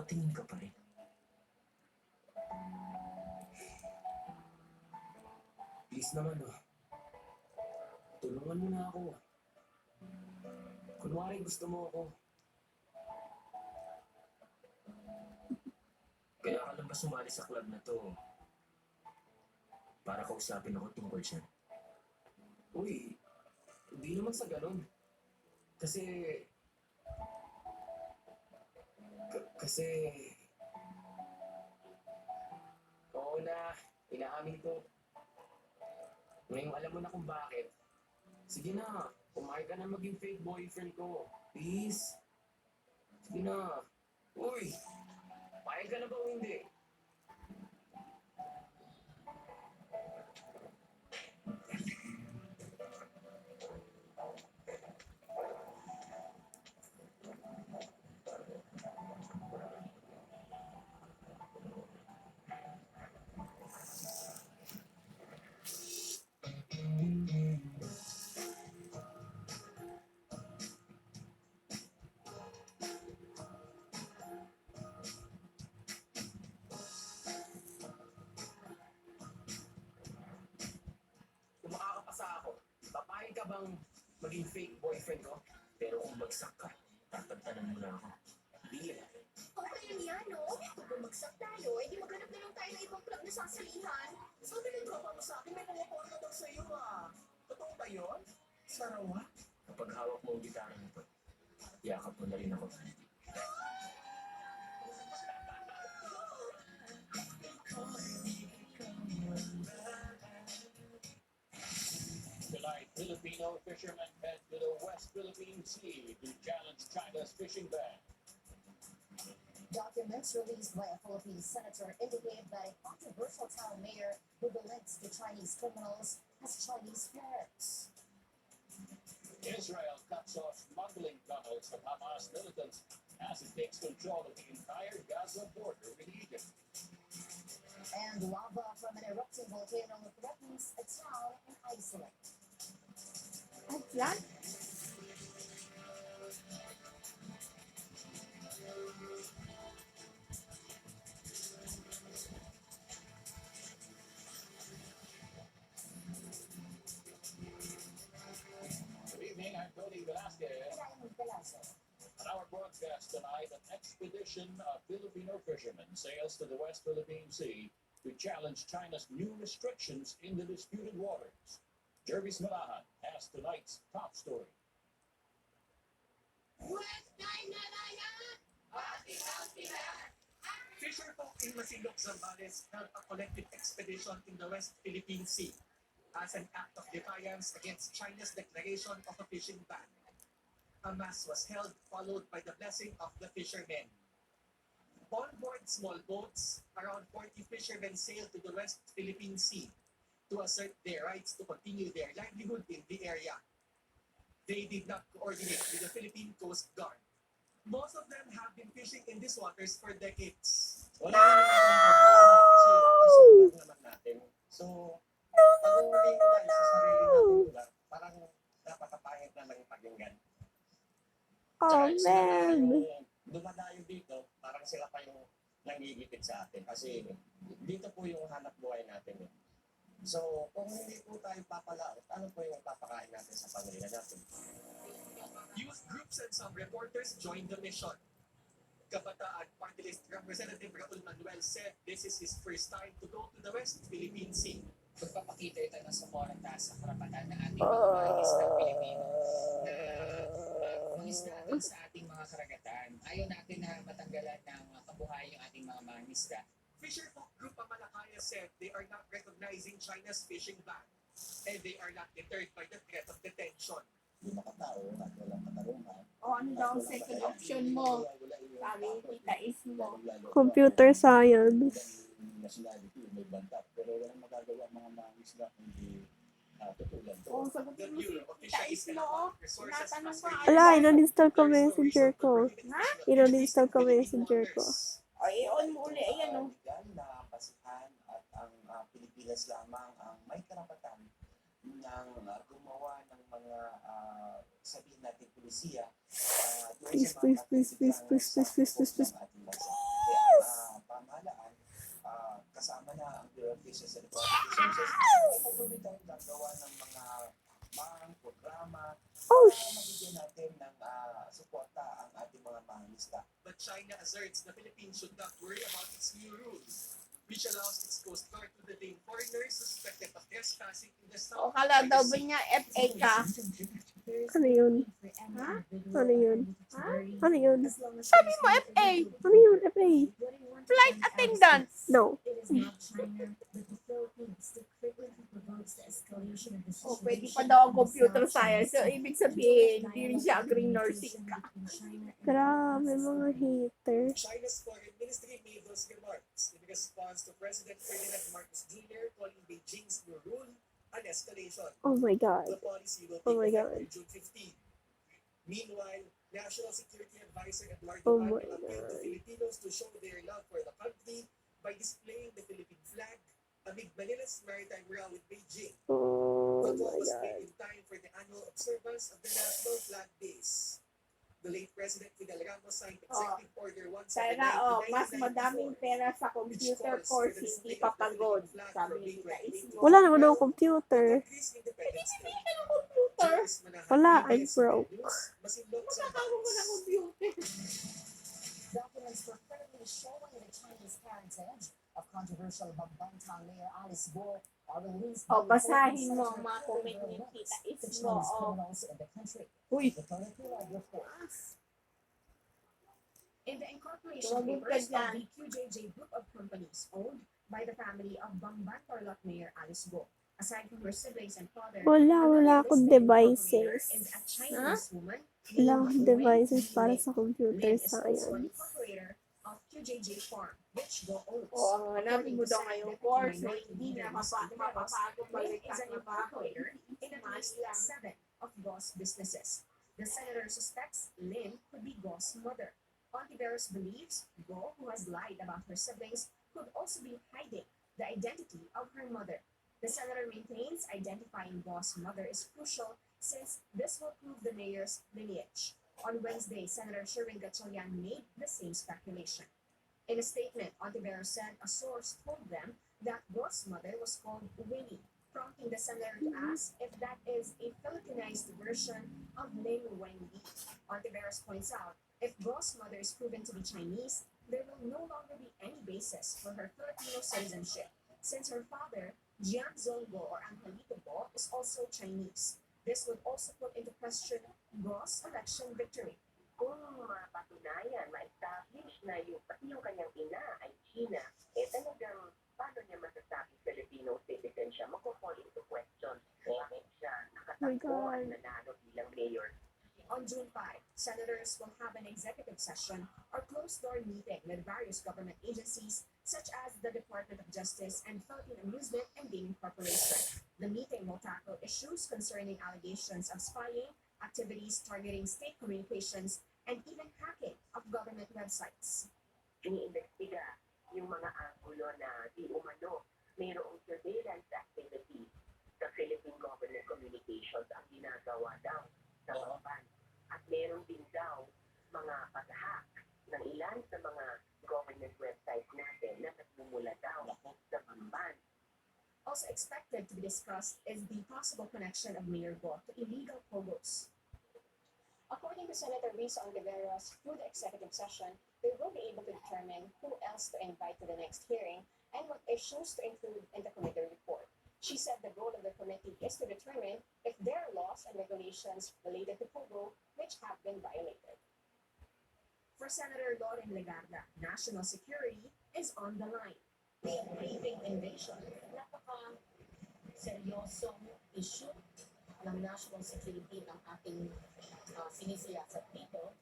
nakatingin ka pa rin. Please naman, tulungan mo na ako. Kunwari gusto mo ako. Kaya ka lang ba sumali sa club na to? Para kausapin ako tungkol siya. Uy, hindi naman sa ganun. Kasi... Oo na, inaamin ko. Ngayon alam mo na kung bakit. Sige na, pumayag ka na maging fake boyfriend ko. Please. Sige na. Uy, payag ka na ba o hindi? Kung makakapasa ako, papayag ka bang maging fake boyfriend ko? Pero kung bagsak ka, tatagtanan mo na ako. Deal. Okay lang yan, no? Kung bumagsak tayo, edi maghanap na lang tayo ng ibang club na sasalihan. Sabi ng tropa mo sa akin, may pumuporno daw sa'yo Totoo ba yun? Sarawa? Kapag hawak mo ang gitara nito, yakap mo na rin ako. Tonight, Filipino fishermen head to the West Philippine Sea to challenge China's fishing ban. Documents released by a Philippine senator indicate that a controversial town mayor who links to Chinese criminals has Chinese parents. Israel cuts off smuggling tunnels from Hamas militants as it takes control of the entire Gaza border with Egypt. And lava from an erupting volcano threatens a town in Iceland. Iceland? Good evening, I'm Tony Velasquez. On our broadcast tonight, an expedition of Filipino fishermen sails to the West Philippine Sea to challenge China's new restrictions in the disputed waters. Jervis Malahan has tonight's top story. Fisherfolk in Masinloc, Zambales held a collective expedition in the West Philippine Sea as an act of defiance against China's declaration of a fishing ban. A mass was held, followed by the blessing of the fishermen. On board small boats, around 40 fishermen sailed to the West Philippine Sea to assert their rights to continue their livelihood in the area. They did not coordinate with the Philippine Coast Guard. Most of them have been fishing in these waters for decades. Wala naman naman natin. So, pag-uwi tayo sa sarili natin lugar, parang napakapangit naman yung pakinggan. Oh, Sila man. yung dumadayo dito, parang sila pa yung nangigipit sa atin. Kasi dito po yung hanap buhay natin. So, kung hindi po tayo papalaot, ano po yung papakain natin sa pamilya natin? Youth groups and some reporters joined the mission. Kabataan Party List Representative Raul Manuel said this is his first time to go to the West Philippine Sea. Magpapakita ito ng suporta sa karapatan ng ating mga islang Pilipino na mangisda sa ating mga karagatan. Ayaw natin na matanggalan ng kabuhayan yung ating mga mangisda. Fisherfolk Group Amalakaya said they are not recognizing China's fishing ban and they are not deterred by the threat of detention. Hindi makatao at walang katarungan. O ano daw ang second option mo? Sabi, kita is mo. Computer science. Nationality, may bantat. Pero walang magagawa mga isla kundi tutulad to. O, sagutin mo si kita is mo. Tinatanong ko. Ala, in-uninstall ko messenger ko. Ha? In-uninstall ko messenger ko. O, i-on mo uli. Ayan o. Na basihan at ang Pilipinas lamang ang may karapatan ng gumawa ng mga sabihin natin polisiya Please, please, please, please, please, please, please, please, please. ng ating bansa. practices and resources, ay patuloy tayong gagawa ng mga programa Oh, para mabigyan natin ng suporta ang ating mga mangingisda. But China asserts the Philippines should not worry about its new rules, which allows its Coast Guard to detain foreigners suspected of trespassing in the O South kala daw ba China Sea. niya FA ka? Ano yun? Ha? Ano yun? Ano yun? Sabi mo FA. Ano yun, FA? Flight attendant. No. It is not China, but the Philippines that frequently provokes the escalation of the O situation. pwede pa daw ang computer science. So ibig sabihin, hindi rin siya agree nursing ka. Grabe, mga hater. China's foreign ministry made those remarks in response to President Ferdinand Marcos Jr. calling Beijing's new rule an escalation. Oh my God. The policy will Oh my take God. effect on June 15. Meanwhile, National Security Advisor Eduardo Oh Paño my appealed to God. Filipinos to show their love for the country by displaying the Philippine flag amid Manila's maritime row with Beijing. Oh The call my was God. made in time for the annual observance of the National Flag Days. The late President Fidel Ramos signed Executive Order 179 Kaya mas madaming pera sa computer course, hindi pa pagod. Sabi ni Kais mo. Wala naman ako computer. Computer? Wala, I'm broke. Magkakaroon ko ng computer. Documents reportedly showing the Chinese parentage of controversial Bambantang Mayor Alice Guo are released O, by the basahin mo Philippine ang mga Center comment for ni Arrest Tita the Is mo. Chinese O, criminals in the country. uy. The Philippine report. In the incorporation Tumagod ka papers of dyan. the QJJ group of companies owned by the family of Bamban Tarlac Mayor Alice Guo, aside from her siblings and father, Wala akong devices. is a Chinese woman Wala named akong Wen devices Yi para Lin. sa computer Lin is also an science. incorporator of QJJ Farm, which Guo owns. O, ang hanapin mo daw ngayong course na hindi na mapapagod Lin balik is ang an trabaho. incorporator in at least Mas lang. 7 of Guo's businesses. The senator suspects Lin could be Guo's mother. Ontiveros believes Guo, who has lied about her siblings, could also be hiding the identity of her mother. The senator maintains identifying Guo's mother is crucial since this will prove the mayor's lineage. On Wednesday, Senator Sherwin Gatchalian made the same speculation. In a statement, Ontiveros said a source told them that Guo's mother was called Winnie, prompting the senator to ask if that is a Filipinized version of Ling Wenyi. Ontiveros points out, if Guo's mother is proven to be Chinese, there will no longer be any basis for her Filipino citizenship, since her father, Jiu Nangzi or Angelito Guo, is also Chinese. This would also put into question Guo's election victory. Kung mapatunayan, ma-establish na pati yung kanyang ina ay China, talagang paano niya masasabing Filipino citizen siya? Mag-fall into question. Bakit siya nakatakbo at nanalo bilang mayor? On June 5, senators will have an executive session or closed-door meeting with various government agencies such as the Department of Justice and Philippine Amusement and Gaming Corporation. The meeting will tackle issues concerning allegations of spying, activities targeting state communications, and even hacking of government websites. Iniimbestiga yung mga anggulo na di umano mayroong surveillance activity sa Philippine government communications ang ginagawa daw sa Bamban. At meron din daw mga pag-hack ng ilan sa mga government websites natin na nagmumula daw sa Bamban. Also expected to be discussed is the possible connection of Mayor Guo to illegal pogos. According to Senator Risa Ontiveros, through the executive session, they will be able to determine who else to invite to the next hearing and what issues to include in the committee report. She said the goal of the committee is to determine if there are laws and regulations related to pogo which have been violated. For Senator Loren Legarda, national security is on the line. The paving invasion, napaka-seryosong issue ng national security ng ating sinisiyasat dito.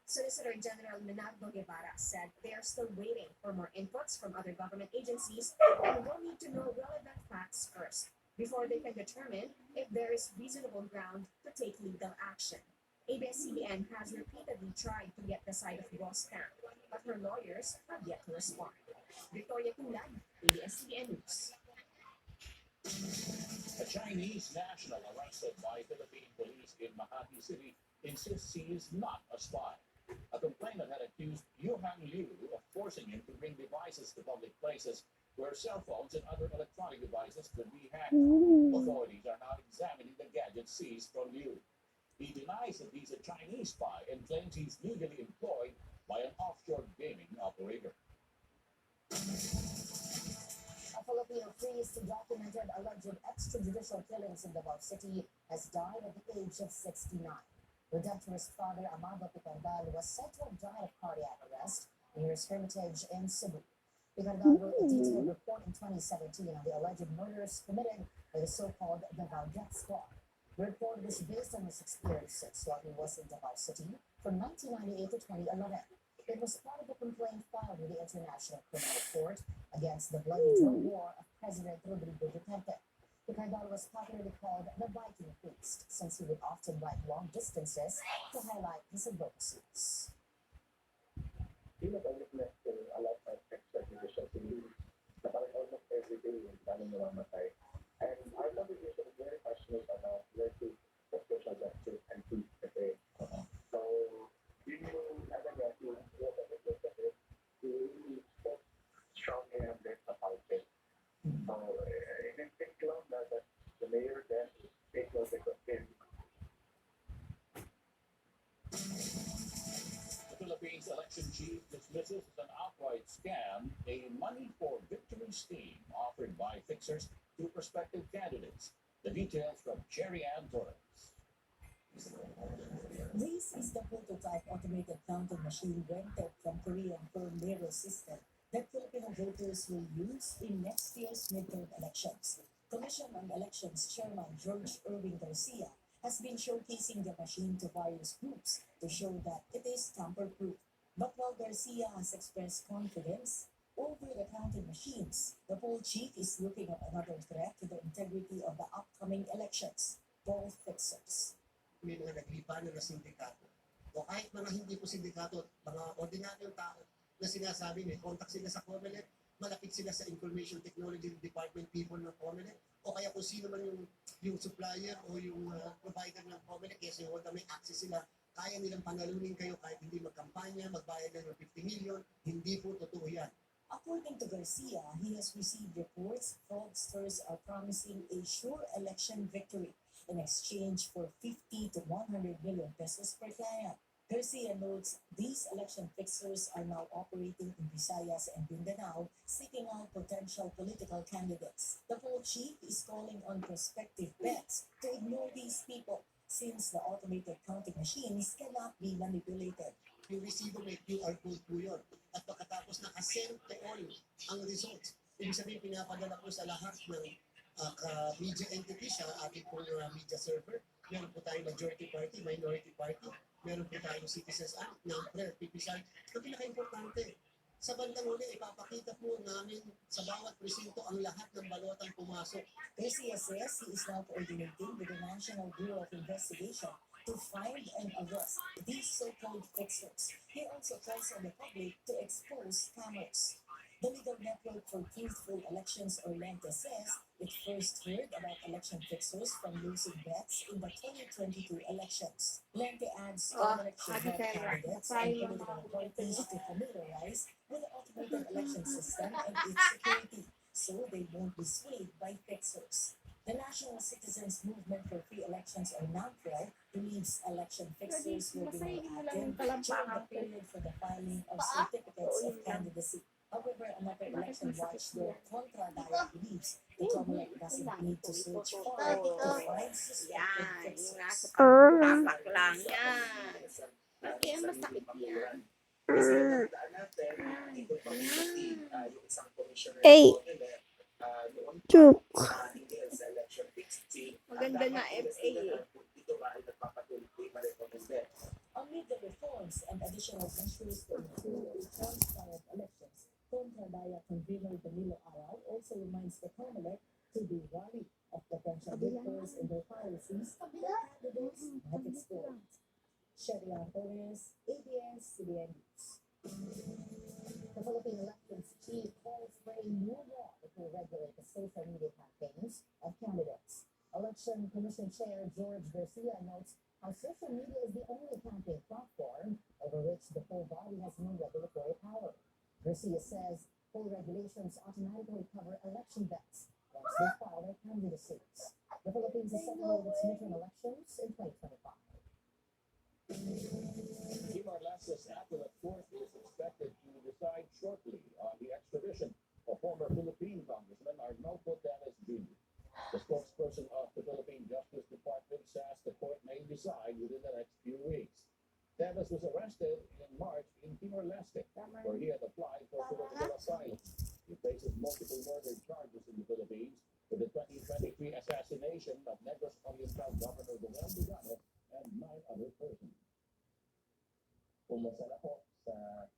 Solicitor General Menardo Guevara said they are still waiting for more inputs from other government agencies and will need to know relevant facts first before they can determine if there is reasonable ground to take legal action. ABS-CBN has repeatedly tried to get the side of Ross camp, but her lawyers have yet to respond. Victoria Tulad, ABS-CBN News. A Chinese national arrested by Philippine police in Makati City insists he is not a spy. A complainant had accused Jiu Nangzi of forcing him to bring devices to public places where cell phones and other electronic devices could be hacked. Mm. Authorities are now examining the gadgets seized from Liu. He denies that he's a Chinese spy and claims he's legally employed by an offshore gaming operator. A Filipino priest who documented alleged extrajudicial killings in Davao City has died at the age of 69. Redemptorist Father Amado Picardal was said to have died of cardiac arrest near his hermitage in Cebu. Picardal wrote a detailed report in 2017 on the alleged murders committed by the so-called Davao Death Squad. The report was based on his experiences while he was in Davao City from 1998 to 2011. It was part of a complaint filed with the International Criminal Court against the bloody drug war of President Rodrigo Duterte. Picardal was popularly called the Viking priest since he would often ride long distances to highlight his advocacies. He was a witness to a lot of extrajudicial killings na parang almost every day yung dami namamatay. And our congregation is very passionate about working for social justice and peace kasi. So, yun yung talaga yung work of the church kasi we really spoke strongly on this about it. So, it didn't take long that the mayor then take notice of him. The Philippines election chief dismisses as an outright scam a money for victory scheme offered by fixers to prospective candidates. The details from Cherry Ann Torres. This is the prototype automated counting machine rented from Korean firm NOOOO system that Filipino voters will use in next year's midterm elections. Commission on Elections Chairman George Irving Garcia has been showcasing the machine to various groups to show that it is tamper-proof. But while Garcia has expressed confidence over the counting machines, the poll chief is looking at another threat to the integrity of the upcoming elections, poll fixers. May mga naglipanan na sindikato. O kahit mga hindi po sindikato, mga ordinaryong tao na sinasabi may contact sila sa COMELEC, malapit sila sa Information Technology Department people ng COMELEC, o kaya kung sino man yung supplier o yung provider ng COMELEC, kasi may access sila, kaya nilang panalunin kayo kahit hindi magkampanya, magbayad lang ng 50 million, hindi po totoo yan. According to Garcia, he has received reports fraudsters are promising a sure election victory in exchange for 50 to 100 million pesos per client. Garcia notes these election fixers are now operating in Visayas and Mindanao, seeking out potential political candidates. The poll chief is calling on prospective bets to ignore these people since the automated counting machines cannot be manipulated. Yung resibo may QR code po yun. At pagkatapos naka-send to all ang results, ibig sabihin pinapadala po sa lahat ng media entity sa ating pong media server. Meron po tayong majority party, minority party. Meron po tayong citizens act, number, PPSR. Ang pinaka-importante, sa bandang uli, ipapakita po namin sa bawat presinto ang lahat ng balotang pumasok. Garcia says he is now coordinating with the National Bureau of Investigation to find and arrest these so-called fixers. He also calls on the public to expose scammers. The Legal Network for Truthful Elections, or LENTE, says it first heard about election fixers from losing bets in the 2022 elections. LENTE adds COMELEC should help candidates and political parties to familiarize with the automated election system and its security, so they won't be swayed by fixers. The National Citizens Movement for Free Elections, or NOOOO, believes election fixers will be more active during the period for the filing of certificates of candidacy. However, another election watchdog, Contra Daya, believes the COMELEC doesn't need to search far to find suspected fixers. Tapak lang yan. Kaya masakit yan. Hey, Chuk. Maganda na FA eh. Amid the reforms and additional measures to ensure transparent elections, Contra Daya convener Danilo Araw also reminds the COMELEC to be wary of potential loopholes in their policies that candidates might exploit. Sheria Torres, ABS-CBN News. The Philippine Elections Chief calls for a new law that will regulate the social media campaigns of candidates. Election Commission Chair George Garcia notes how social media is the only campaign platform over which the full body has no regulatory power. Garcia says Full regulations automatically cover election bets once they file their candidacies. The Philippines is set to hold its midterm elections in 2025. Timor-Leste's appellate court is expected to decide shortly on the extradition of former Philippine Congressman Arnolfo Teves Jr. The spokesperson of the Philippine Justice Department says the court may decide within the next few weeks. Teves was arrested in March in Timor-Leste, where he had applied for political asylum. He faces multiple murder charges in the Philippines for the 2023 assassination of Negros Oriental Governor Noel Dugano and 9 other persons. Pumasa na po sa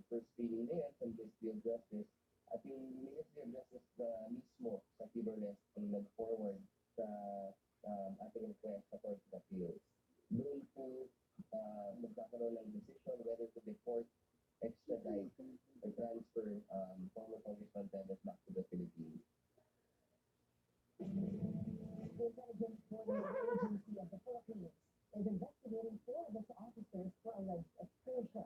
first reading na yan sa Ministry of Justice at yung Ministry of Justice mismo sa Timor-Leste ang nag-forward sa ating request sa Court of Appeals. Doon po magkakaroon ng decision whether to deport, extradite, or transfer former Congressman Teves back to the Philippines. The Intelligence Coordinating Agency of the Philippines is investigating 4 of its officers for alleged extortion.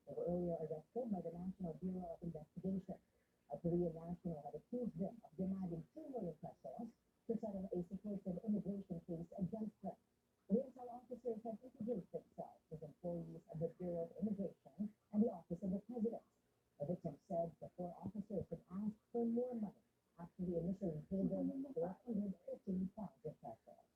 They were earlier arrested by the National Bureau of Investigation. A Korean national had accused them of demanding 2 million pesos to settle a supposed immigration case against them. The intel officers have introduced themselves as employees of the Bureau of Immigration and the Office of the President. The victim said the 4 officers had asked for more money after he initially paid them 415,000 pesos.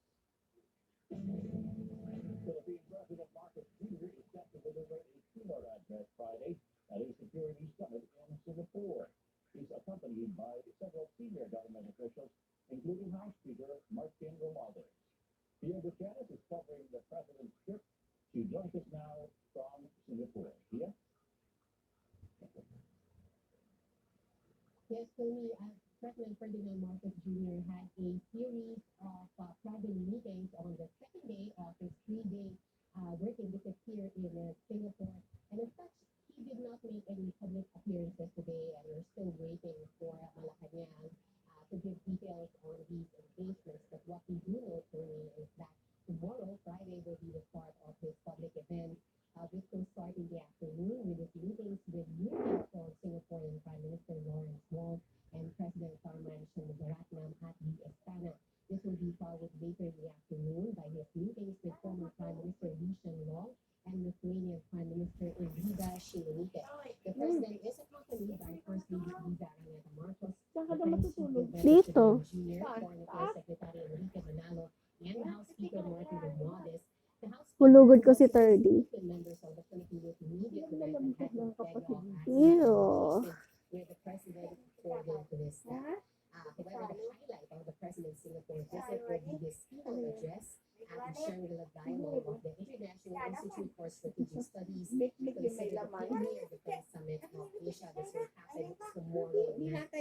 Philippine President Marcos Jr. is set to deliver a keynote address Friday at a security summit in Singapore. He's accompanied by several senior government officials, including House Speaker Martin Romualdez. Pia Gutierrez is covering the president's trip. She joins us now from Singapore. Pia? Yes, Tony, President Ferdinand Marcos Jr. had a series of private meetings on the second day of his 3-day working visit here in Singapore. And in fact, he did not make any public appearances today, and we're still waiting for Malacanang to give details on these engagements. But what we do know, Tony, is that tomorrow, Friday, will be the start of his public event. This will start in the afternoon with his meetings with new from Singaporean Prime Minister Lawrence Wong and President Tharman Shanmugaratnam at the Istana. This will be followed later in the afternoon by his meetings with former Prime Minister Lee Hsien Loong and Lithuanian Prime Minister Ingrida Šimonytė. The president is accompanied by First Lady Liza Araneta Marcos, the French Dito. Jr., Foreign Affairs Secretary Enrique Manalo, and the House Speaker Martin Romualdez. The House Hulugod ko si Thirdy. members of the Philippine Immediate United Ew. with the president according to this staff. However, the highlight of the president's Singapore visit will be his keynote address at the Shangri-La Dialogue of the International Institute for Strategic Studies, considered the premier defense summit of Asia. This will happen tomorrow night.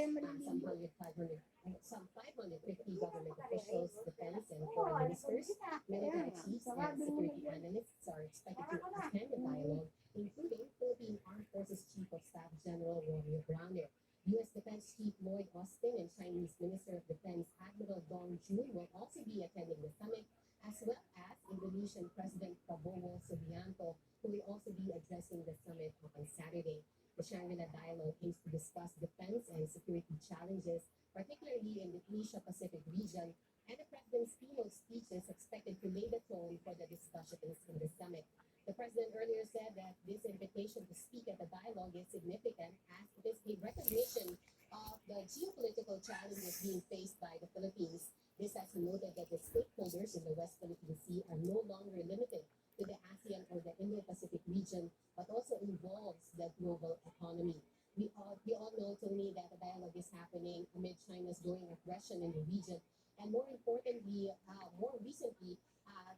Some 550 government officials, defense and foreign ministers, military chiefs, and security analysts are expected to attend the dialogue, including Philippine Armed Forces Chief of Staff General Romeo Browner. U.S. Defense Chief Lloyd Austin and Chinese Minister of Defense Admiral Dong Jun will also be attending the summit, as well as Indonesian President Prabowo Subianto, who will also be addressing the summit on Saturday. The Shangri-La Dialogue aims to discuss defense and security challenges, particularly in the Asia-Pacific region, and the president's keynote speech is expected to lay the tone for the discussions in the summit. The president earlier said that this invitation to speak at the dialogue is significant as it is a recognition of the geopolitical challenges being faced by the Philippines. This has noted that the stakeholders in the West Philippine Sea are no longer limited to the ASEAN or the Indo-Pacific region, but also involves the global economy. We all know, Tony, that the dialogue is happening amid China's growing aggression in the region, and more importantly, more recently,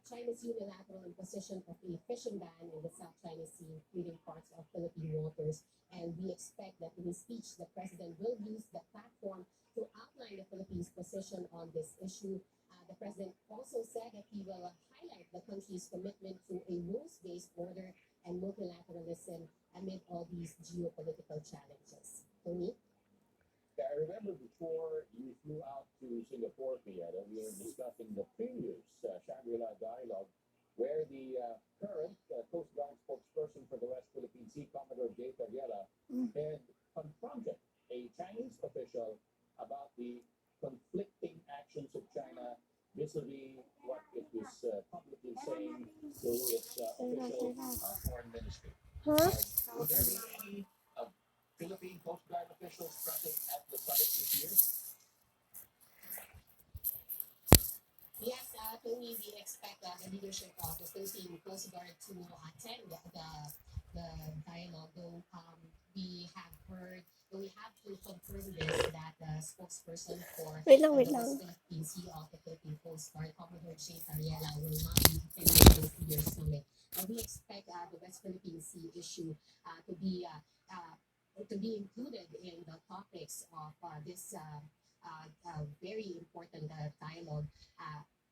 China's unilateral imposition of a fishing ban in the South China Sea, including parts of Philippine waters. And we expect that in his speech, the president will use the platform to outline the Philippines' position on this issue. The president also said that he will highlight the country's commitment to a rules-based order and multilateralism amid all these geopolitical challenges. Tony? I remember before you flew out to Singapore, Pia, that we were discussing the previous Shangri-La Dialogue, where the current Coast Guard spokesperson for the West Philippine Sea, Commodore Jay Tagala, had confronted this will be what it was publicly saying to its official foreign ministry. Huh? Will there be any Philippine Coast Guard officials present at the summit this year? Yes, Tony, we expect the leadership of the Philippine Coast Guard to attend the dialogue. Though we have heard, we have to confirm this that the spokesperson for Wait lang, the wait West lang. Philippine Sea of the Philippine Coast Guard, Commodore J. Ariela, will not be attending this year's summit. We expect the West Philippine Sea issue to be included in the topics of this very important dialogue,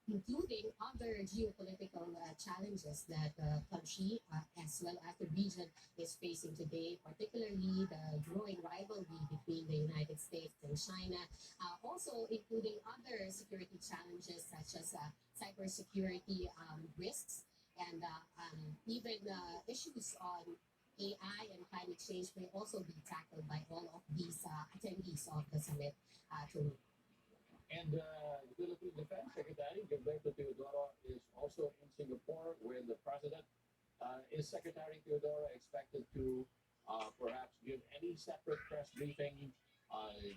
including other geopolitical challenges that the country, as well as the region, is facing today, particularly the growing rivalry between the United States and China, also including other security challenges such as cybersecurity risks and even issues on AI and climate change may also be tackled by all of these attendees of the summit. Tony. And the Philippine Defense Secretary, Gilberto Teodoro, is also in Singapore with the President. Is Secretary Teodoro expected to perhaps give any separate press briefing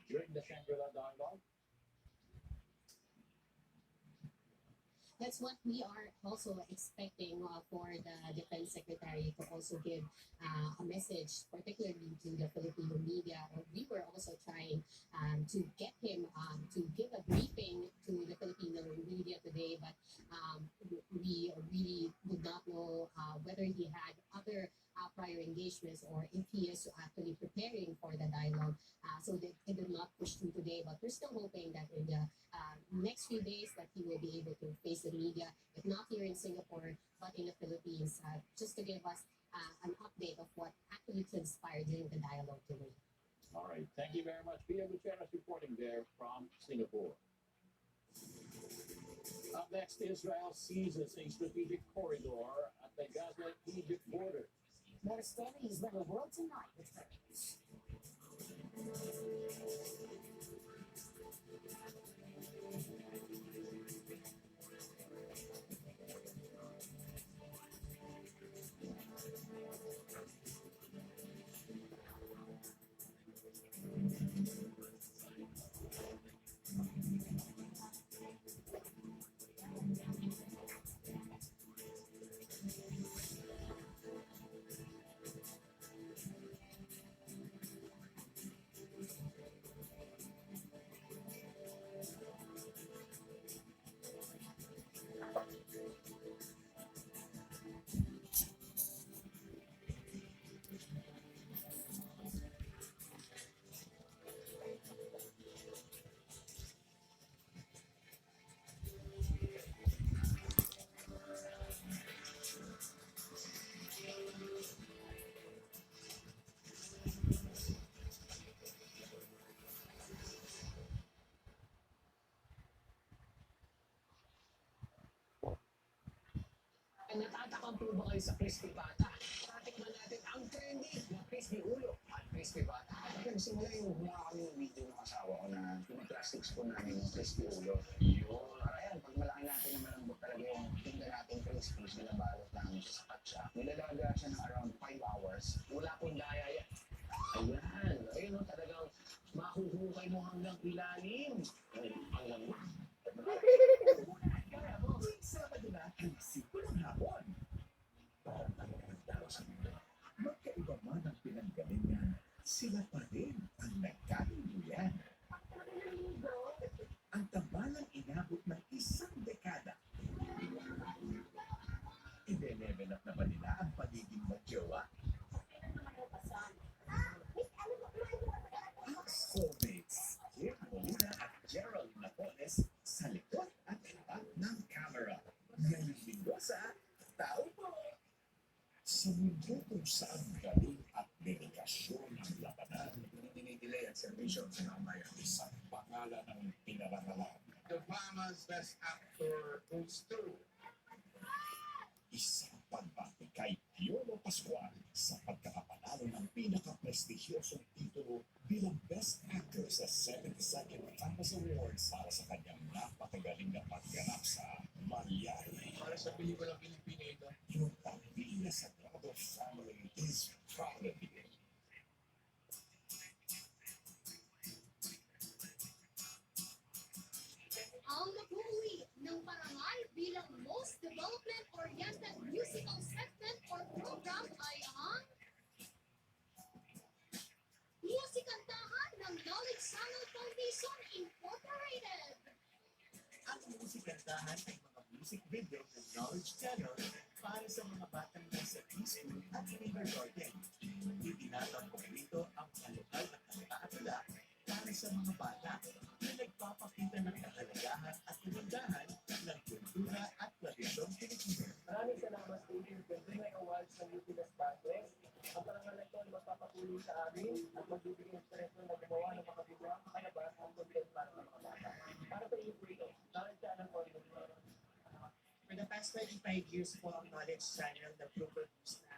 during the Shangri-La dialogue? That's what we are also expecting for the Defense Secretary to also give a message, particularly to the Filipino media. We were also trying to get him to give a briefing to the Filipino media today, but we really would not know whether he had other prior engagements or if he is actually preparing for the dialogue. So that it did not push through today, but we're still hoping that in the next few days that he will be able to face the media, if not here in Singapore, but in the Philippines, just to give us an update of what actually transpired during the dialogue today. All right. Thank you very much. Pia Gutierrez reporting there from Singapore. Up next, Israel seizes a strategic corridor at the Gaza-Egypt border. More stories when the world tonight returns. Natatakam po ba kayo sa crispy pata? Tatikman natin ang trendy na crispy ulo at crispy pata. Nagsimula yung gumawa kami ng video ng asawa ko na pinaplastics po namin yung crispy ulo. Yun. Ayan, pag malaki natin na malambot talaga yung tinda natin crispy, binabalot namin siya sa katsa. Nilalaga siya ng around 5 hours. Wala pong daya yan. Ayan. Ayun o, talagang mahuhukay mo hanggang ilalim. Ang lamot. Kaya mo, Sabado na ang 5 ng hapon. Parang nagkakatalo sa mundo. Magkaiba man ang pinanggalingan, sila pa rin ang nagkalinduyan. Ang tambalang inabot ng 1 dekada. I-level up naman nila ang pagiging magjowa. Ang soulmates, Kim Molina at Gerald Napoles sa likod at harap ng camera. Ngayong linggo sa Tao Po! Sa mundo kung saan galing at dedikasyon ang labanan, dinidelay ang serbisyo sa mamayan. Isang pangalan ng pinarangalan. The Mama's Best Actor goes to Isang pagbati kay Piolo Pascual sa pagkakapanalo ng pinaka-prestigyosong titulo bilang Best Actor sa 72nd Famous Awards para sa kanyang napakagaling na pagganap sa listahan ay mga music video ng Knowledge Channel para sa mga batang nasa preschool at kindergarten. Itinatampok dito ang mga lokal na kanta-atula para sa mga bata na nagpapakita ng kahalagahan at kagandahan ng kultura at tradisyong Pilipino. Maraming salamat sa inyo. Ganda na awards ng UP Las Bases. Ang parangal na ito ay magpapatuloy sa amin at magbibigay inspirasyon na gumawa ng mga biglang kalabas ang content para sa mga bata. Para sa iyo, Fredo, Knowledge Channel po ito. For the past 25 years po ang Knowledge Channel nag-produce na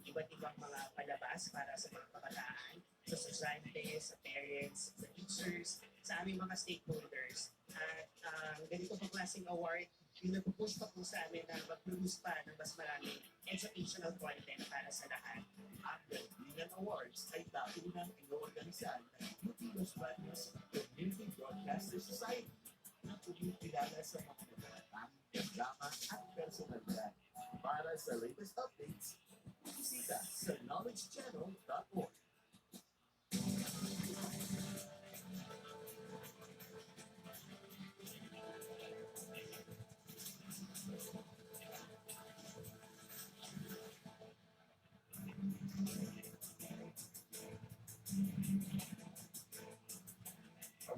iba't ibang mga palabas para sa mga kabataan, sa estudyante, sa parents, sa teachers, sa aming mga stakeholders. At ganito po klaseng award, yung nag-push pa po sa amin na mag-produce pa ng mas maraming educational content para sa lahat. Ang Ganyan Awards ay dati nang inoorganisan ng UP Los Baños Community Broadcasters Society na kumikilala sa mga nagatang programa at personalidad. Para sa latest updates, bisita sa knowledgechannel.org.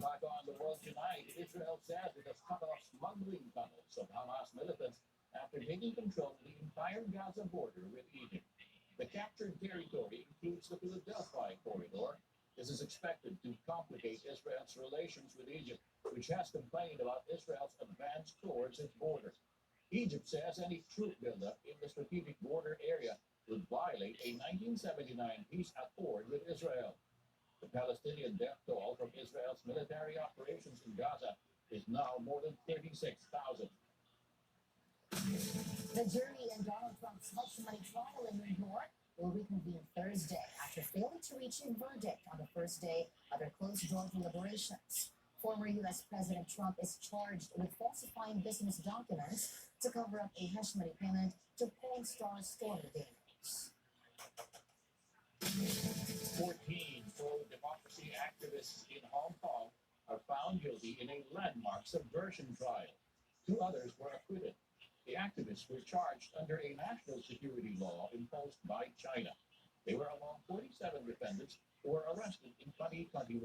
Back on the world tonight, Israel says it has cut off smuggling tunnels of Hamas militants after taking control of the entire Gaza border with Egypt. The captured territory includes the Philadelphia corridor. This is expected to complicate Israel's relations with Egypt, which has complained about Israel's advance towards its border. Egypt says any troop buildup in the strategic border area would violate a 1979 peace accord with Israel. The Palestinian death toll from Israel's military operations in Gaza is now more than 36,000. The jury in Donald Trump's hush money trial in New York will reconvene Thursday after failing to reach a verdict on the first day of their closed-door deliberations. Former U.S. President Trump is charged with falsifying business documents to cover up a hush money payment to porn star Stormy Daniels. 14 pro-democracy activists in Hong Kong are found guilty in a landmark subversion trial. 2 others were acquitted. The activists were charged under a national security law imposed by China. They were among 47 defendants who were arrested in 2021.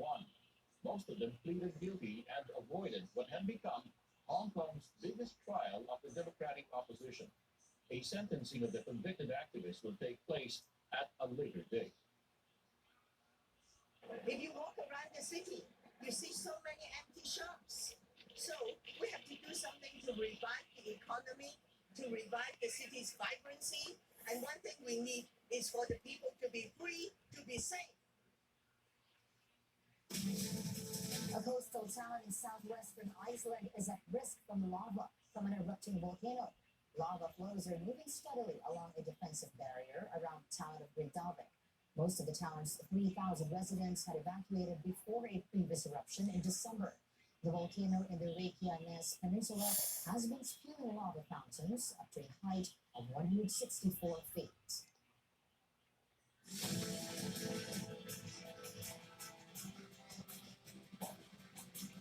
Most of them pleaded guilty and avoided what had become Hong Kong's biggest trial of the democratic opposition. A sentencing of the convicted activists will take place at a later date. If you walk around the city, you see so many empty shops. So we have to do something to revive the economy, to revive the city's vibrancy. And one thing we need is for the people to be free, to be safe. A coastal town in southwestern Iceland is at risk from lava from an erupting volcano. Lava flows are moving steadily along a defensive barrier around the town of Grindavik. Most of the town's 3,000 residents had evacuated before a previous eruption in December. The volcano in the Reykjanes Peninsula has been spewing lava fountains up to a height of 164 feet.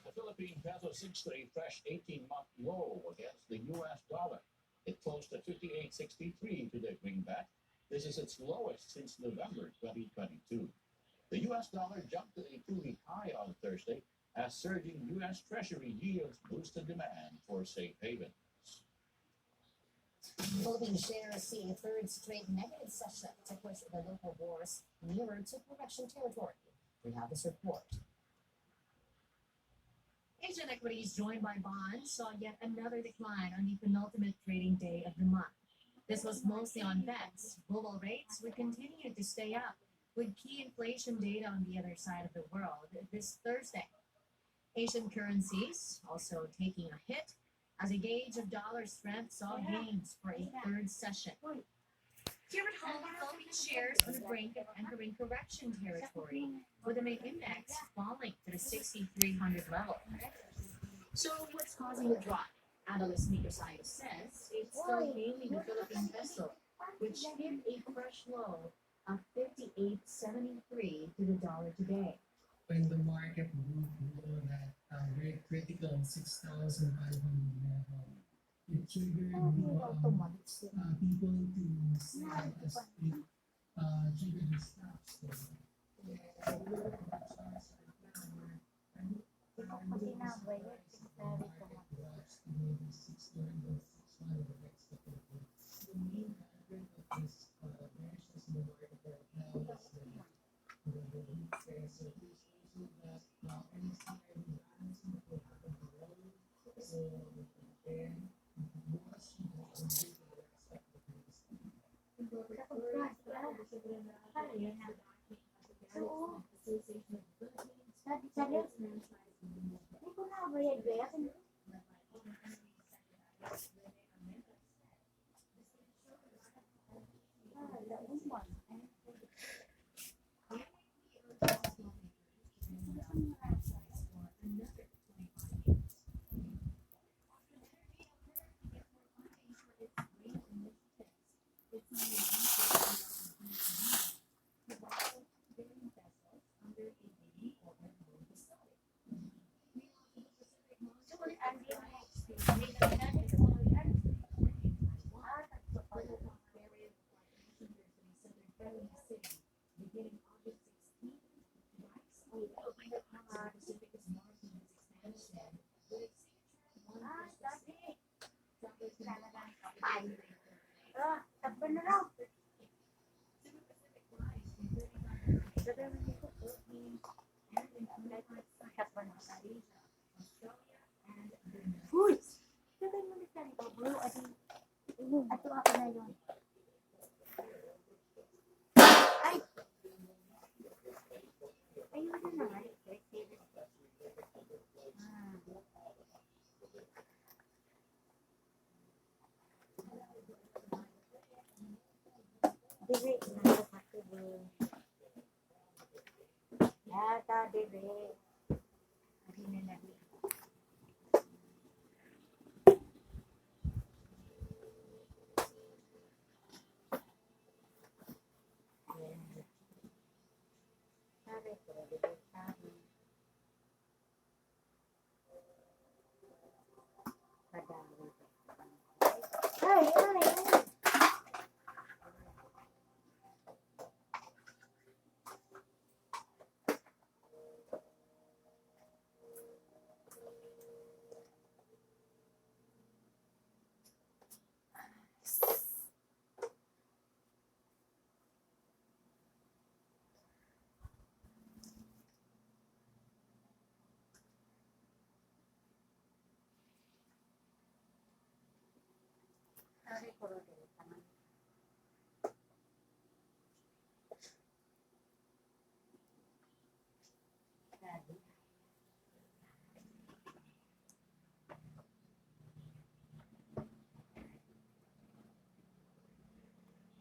The Philippine peso sinks to a fresh 18-month low against the U.S. dollar. It closed at 58.63 today, greenback. This is its lowest since November 2022. The U.S. dollar jumped to a 2-week high on Thursday as surging U.S. Treasury yields boosted demand for safe havens. Philippine shares see a third straight negative session to push the local wars nearer to correction territory. We have this report. Asian equities joined by bonds saw yet another decline on the penultimate trading day of the month. This was mostly on bets. Global rates would continue to stay up, with key inflation data on the other side of the world this Thursday. Asian currencies also taking a hit as a gauge of dollar strength saw gains for a third session. Here at home, Philippine shares on the brink of entering correction territory, with the main index falling to the 6,300 level. So what's causing the drop? Analyst Nico Sayo says it's still mainly the Philippine peso, which hit a fresh low of 58.73 to the dollar today. When the market moved below that very critical 6,500 level,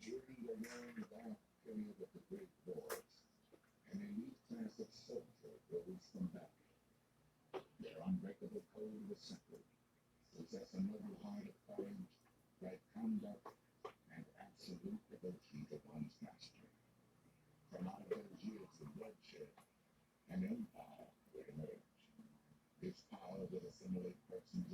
During the long dark period of the Great Wars, an elite class of soldier rose from battle. Their unbreakable code was simple: possess a noble heart of courage, right conduct, and absolute devotion to one's master. From out of those years of bloodshed, an empire would emerge. This power would assimilate persons